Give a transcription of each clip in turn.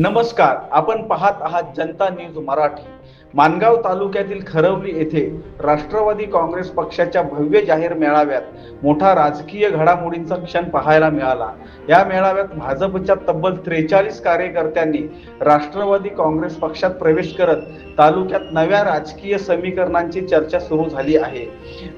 नमस्कार, आपण पाहत आहात जनता न्यूज मराठी। मानगाव तालुक्यातील खरवली येथे राष्ट्रवादी काँग्रेस पक्षाच्या भव्य जाहीर मेळाव्यात मोठा राजकीय घडामोडींचा क्षण पाहायला मिळाला। या मेळाव्यात भाजपच्या तब्बल 43 कार्यकर्त्यांनी राष्ट्रवादी काँग्रेस पक्षात प्रवेश करत तालुक्यात नव्या राजकीय समीकरणांची चर्चा सुरू झाली आहे।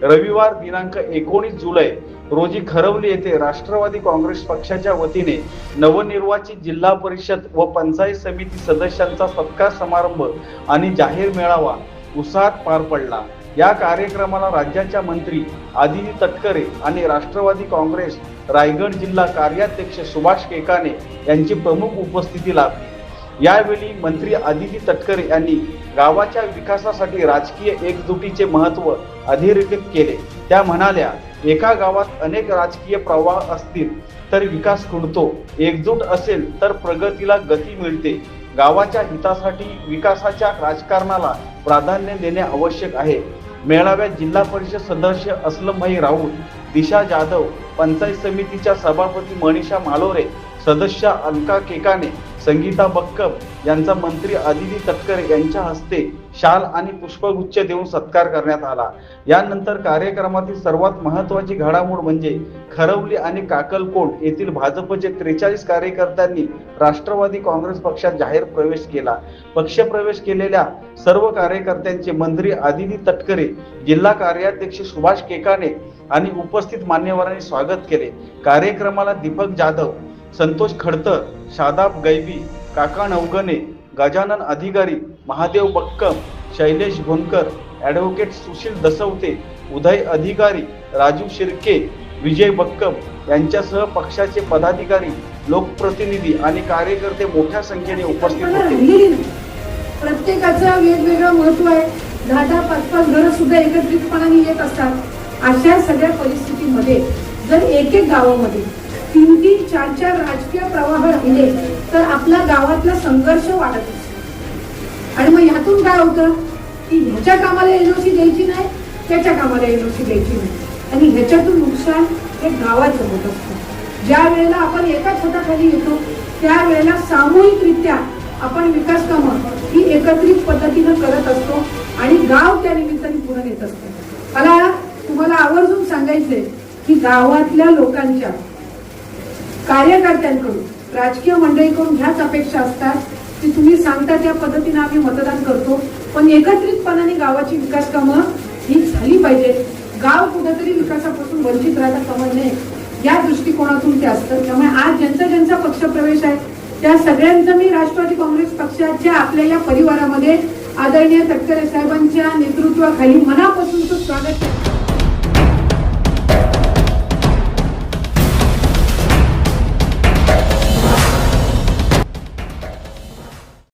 रविवार दिनांक 19 जुलै रोजी खरवली येथे राष्ट्रवादी काँग्रेस पक्षाच्या वतीने नवनिर्वाचित जिल्हा परिषद व पंचायत समिती सदस्यांचा सत्कार समारंभ आणि जाहीर मेळावा उत्साहात पार पडला। या कार्यक्रमाला राज्याच्या मंत्री आदिती तटकरे आणि राष्ट्रवादी काँग्रेस रायगड जिल्हा कार्याध्यक्ष सुभाष केकाने यांची प्रमुख उपस्थिती लाभली। यावेळी मंत्री आदिती तटकरे यांनी गावाच्या विकासासाठी राजकीय एकजुटीचे महत्त्व अधोरेखित केले। त्या म्हणाल्या, एका गावात अनेक राजकीय प्रवाह असतील तर विकास खुंटतो, एकजूट असेल तर प्रगतीला गती मिळते। गावाच्या हितासाठी विकासाच्या राजकारणाला प्राधान्य देणे आवश्यक आहे। मेळाव्यात जिल्हा परिषद सदस्य असलमभाई राऊत, दिशा जाधव, पंचायत समितीच्या सभापती मनीषा मालोरे, सदस्य अलका केकाने, संगीता बक्कम यांचा मंत्री आदिती तटकरे यांच्या हस्ते शाल आणि पुष्पगुच्छ देऊन सत्कार करण्यात आला। यानंतर कार्यक्रमातील सर्वात महत्त्वाची घडामोड म्हणजे खरवली आणि काकलकोट येथील भाजपचे 43 कार्यकर्त्यांनी राष्ट्रवादी काँग्रेस पक्षात जाहीर प्रवेश केला। पक्षप्रवेश केलेल्या सर्व कार्यकर्त्यांचे मंत्री आदिती तटकरे, जिल्हा कार्याध्यक्ष सुभाष केकाने आणि उपस्थित मान्यवरांनी स्वागत केले। कार्यक्रमाला दीपक जाधव, संतोष खडतर, शादाब गैबी, काका नवगणे, गजानन अधिकारी, महादेव बक्कम, शैलेश भोनकर, ॲडव्होकेट सुशील दसवते, उदय अधिकारी, राजू शिर्के, विजय बक्कम यांच्यासह पक्षाचे पदाधिकारी, लोकप्रतिनिधी आणि कार्यकर्ते मोठ्या संख्येने उपस्थित होते। प्रत्येकाचं वेगवेगळं महत्त्व आहे। 10-10, 5-5 घरं सुद्धा एकत्रितपणाने येत असतात। अशा सगळ्या परिस्थितीमध्ये जर एक गावामध्ये 3-3, 4-4 राजकीय प्रवाह राहिले तर आपला गावातला संघर्ष वाढत असतो। आणि मग ह्यातून काय होतं की ह्याच्या कामाला एनओसी द्यायची नाही, त्याच्या कामाला एनओसी द्यायची नाही, आणि ह्याच्यातून नुकसान हे गावाचं होत असतं। ज्या वेळेला आपण एका छताखाली येतो त्यावेळेला सामूहिकरित्या आपण विकास कामं ही एकत्रित पद्धतीनं करत असतो आणि गाव त्या निमित्ताने पुढे येत असतं। मला तुम्हाला आवर्जून सांगायचंय की गावातल्या लोकांच्या, कार्यकर्त्यांकडून, राजकीय मंडळीकडून ह्याच अपेक्षा असतात की तुम्ही सांगता त्या पद्धतीने आम्ही मतदान करतो, पण एकत्रितपणाने गावाची विकास कामं ही झाली पाहिजे। गाव कुठेतरी विकासापासून वंचित राहता कामा नये या दृष्टिकोनातून ते असतं। त्यामुळे आज ज्यांचा पक्षप्रवेश आहे त्या सगळ्यांचं मी राष्ट्रवादी काँग्रेस पक्षाच्या आपल्या या परिवारामध्ये आदरणीय तटकरे साहेबांच्या नेतृत्वाखाली मनापासून स्वागत करतो।